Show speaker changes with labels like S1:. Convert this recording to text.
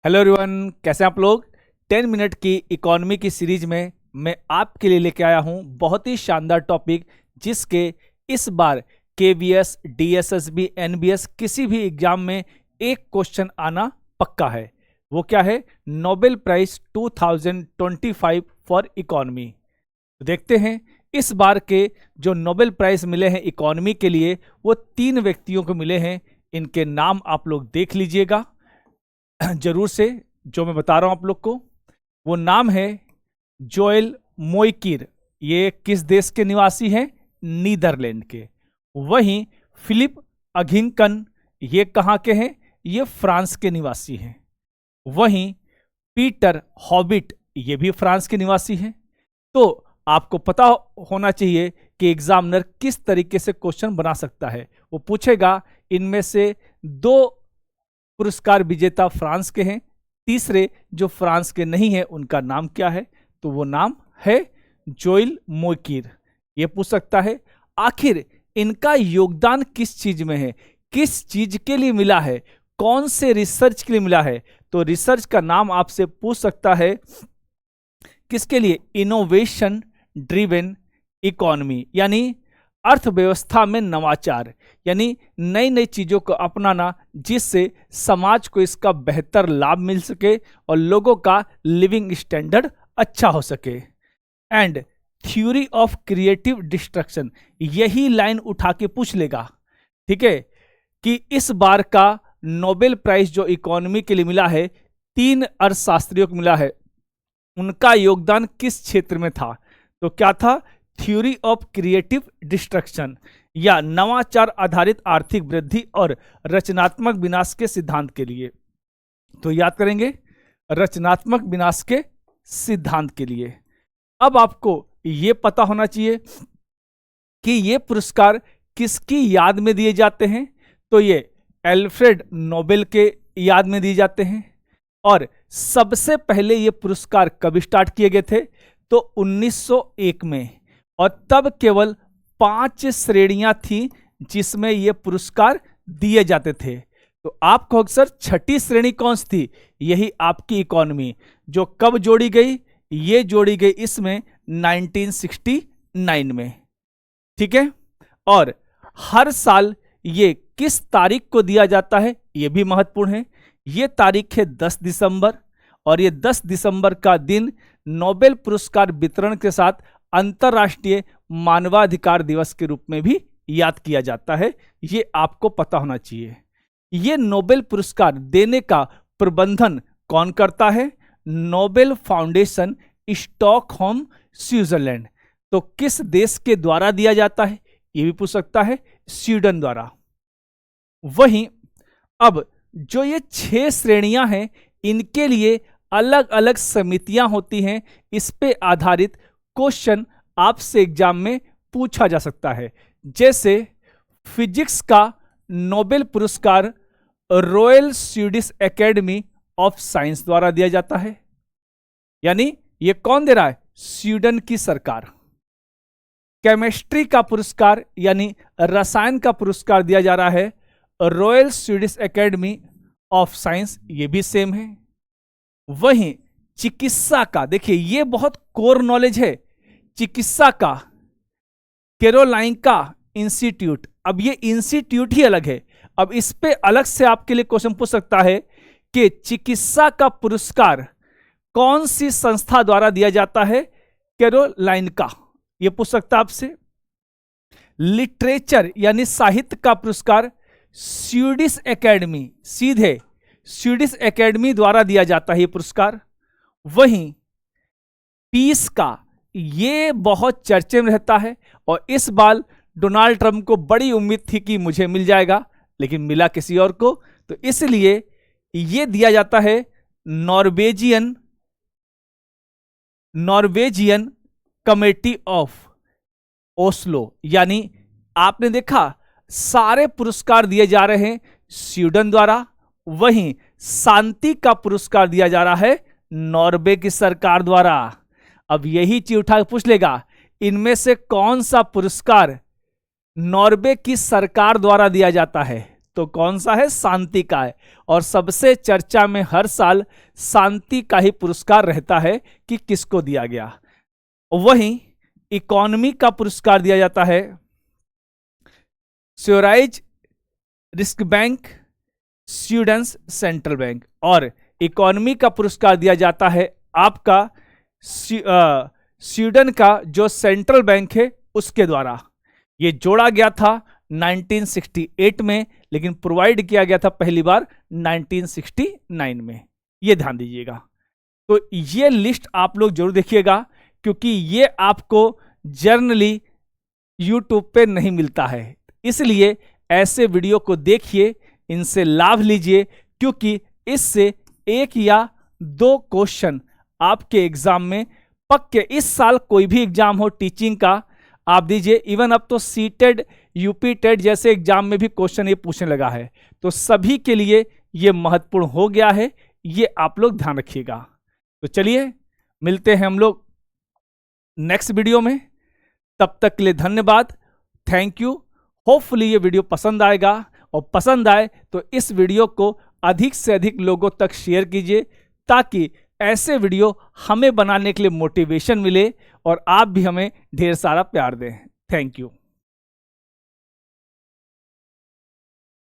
S1: Hello everyone, कैसे हैं आप लोग। 10 मिनट की इकोनॉमी की सीरीज में मैं आपके लिए लेके आया हूं बहुत ही शानदार टॉपिक, जिसके इस बार केवीएस, डीएसएसबी, एनबीएस किसी भी एग्जाम में एक क्वेश्चन आना पक्का है। वो क्या है? Nobel prize 2025 for economy. तो देखते हैं इस बार के जो नोबेल प्राइज मिले हैं इकोनॉमी के लिए, वो 3 व्यक्तियों को मिले हैं। इनके नाम आप लोग देख लीजिएगा जरूर से, जो मैं बता रहा हूं आप लोग को। वो नाम है जोएल मोइकिर। ये किस देश के निवासी हैं? नीदरलैंड के। वहीं फिलिप अघिंकन, ये कहाँ के हैं? ये फ्रांस के निवासी हैं। वहीं पीटर हॉबिट, ये भी फ्रांस के निवासी हैं। तो आपको पता होना चाहिए कि एग्जामिनर किस तरीके से क्वेश्चन बना सकता है। वो पूछेगा इनमें से 2 पुरस्कार विजेता फ्रांस के हैं, तीसरे जो फ्रांस के नहीं है उनका नाम क्या है? तो वो नाम है जोएल मोइकिर। ये पूछ सकता है आखिर इनका योगदान किस चीज में है, किस चीज के लिए मिला है, कौन से रिसर्च के लिए मिला है। तो रिसर्च का नाम आपसे पूछ सकता है किसके लिए? इनोवेशन ड्रिवन इकोनॉमी, यानी अर्थव्यवस्था में नवाचार, यानी नई नई चीजों को अपनाना जिससे समाज को इसका बेहतर लाभ मिल सके और लोगों का लिविंग स्टैंडर्ड अच्छा हो सके। And theory of creative destruction, यही लाइन उठा के पूछ लेगा, ठीक है, कि इस बार का नोबेल प्राइज जो इकोनॉमी के लिए मिला है 3 अर्थशास्त्रियों को मिला है, उनका योगदान किस क्षेत्र में था? तो क्या था? थ्योरी ऑफ क्रिएटिव डिस्ट्रक्शन, या नवाचार आधारित आर्थिक वृद्धि और रचनात्मक विनाश के सिद्धांत के लिए। तो याद करेंगे रचनात्मक विनाश के सिद्धांत के लिए। अब आपको यह पता होना चाहिए कि ये पुरस्कार किसकी याद में दिए जाते हैं। तो ये एल्फ्रेड नोबेल के याद में दिए जाते हैं। और सबसे पहले ये पुरस्कार कब स्टार्ट किए गए थे? तो 1901 में। और तब केवल 5 श्रेणियां थी जिसमें ये पुरस्कार दिए जाते थे। तो आप कहोगे सर छठी श्रेणी कौन सी थी? यही आपकी इकोनॉमी, जो कब जोड़ी गई? ये जोड़ी गई इसमें 1969 में, ठीक है। और हर साल ये किस तारीख को दिया जाता है? ये भी महत्वपूर्ण है। ये तारीख है 10 दिसंबर, और ये 10 दिसंबर का दिन नोबेल पुरस्कार वितरण के साथ अंतर्राष्ट्रीय मानवाधिकार दिवस के रूप में भी याद किया जाता है। ये आपको पता होना चाहिए। ये नोबेल पुरस्कार देने का प्रबंधन कौन करता है? Nobel foundation, Stockholm, Switzerland. तो किस देश के द्वारा दिया जाता है? ये भी पूछ सकता है, स्वीडन द्वारा। वहीं अब जो ये 6 श्रेणियां हैं, इनके लिए अलग अलग समितियां होती हैं। इस पे आधारित क्वेश्चन आपसे एग्जाम में पूछा जा सकता है। जैसे फिजिक्स का नोबेल पुरस्कार royal Swedish academy of science द्वारा दिया जाता है, यानी ये कौन दे रहा है? स्वीडन की सरकार। केमिस्ट्री का पुरस्कार यानी रसायन का पुरस्कार दिया जा रहा है royal Swedish academy of science, ये भी सेम है। वहीं चिकित्सा का, देखिए ये बहुत कोर नॉलेज है, चिकित्सा का कैरोलाइनका इंस्टीट्यूट। अब ये इंस्टीट्यूट ही अलग है। अब इस पे अलग से आपके लिए क्वेश्चन पूछ सकता है कि चिकित्सा का पुरस्कार कौन सी संस्था द्वारा दिया जाता है? कैरोलाइनका, ये पूछ सकता है आपसे। लिटरेचर यानी साहित्य का पुरस्कार स्वीडिश एकेडमी, सीधे स्वीडिश एकेडमी द्वारा दिया जाता है ये पुरस्कार। वहीं पीस का, ये बहुत चर्चे में रहता है, और इस बार डोनाल्ड ट्रंप को बड़ी उम्मीद थी कि मुझे मिल जाएगा, लेकिन मिला किसी और को। तो इसलिए ये दिया जाता है नॉर्वेजियन कमेटी ऑफ ओस्लो। यानी आपने देखा सारे पुरस्कार दिए जा रहे हैं स्वीडन द्वारा। वहीं शांति का पुरस्कार दिया जा रहा है नॉर्वे की सरकार द्वारा। अब यही चीज उठा के पूछ लेगा इनमें से कौन सा पुरस्कार नॉर्वे की सरकार द्वारा दिया जाता है? तो कौन सा है? शांति का है। और सबसे चर्चा में हर साल शांति का ही पुरस्कार रहता है कि किसको दिया गया। वहीं इकोनॉमी का पुरस्कार दिया जाता है स्योराइज रिस्क बैंक, स्वीडन्स सेंट्रल बैंक। और इकोनॉमी का पुरस्कार दिया जाता है आपका स्वीडन का जो सेंट्रल बैंक है उसके द्वारा। ये जोड़ा गया था 1968 में, लेकिन प्रोवाइड किया गया था पहली बार 1969 में। ये ध्यान दीजिएगा। तो ये लिस्ट आप लोग जरूर देखिएगा, क्योंकि ये आपको जर्नली यूट्यूब पे नहीं मिलता है। इसलिए ऐसे वीडियो को देखिए, इनसे लाभ लीजिए, क्योंकि इससे 1 या 2 क्वेश्चन आपके एग्जाम में पक्के। इस साल कोई भी एग्जाम हो टीचिंग का आप दीजिए, इवन अब तो सीटेड, यूपी टेट जैसे एग्जाम में भी क्वेश्चन ये पूछने लगा है। तो सभी के लिए ये महत्वपूर्ण हो गया है, ये आप लोग ध्यान रखिएगा। तो चलिए मिलते हैं हम लोग नेक्स्ट वीडियो में। तब तक के लिए धन्यवाद, थैंक यू। होपफुली ये वीडियो पसंद आएगा, और पसंद आए तो इस वीडियो को अधिक से अधिक लोगों तक शेयर कीजिए, ताकि ऐसे वीडियो हमें बनाने के लिए मोटिवेशन मिले और आप भी हमें ढेर सारा प्यार दें। Thank you.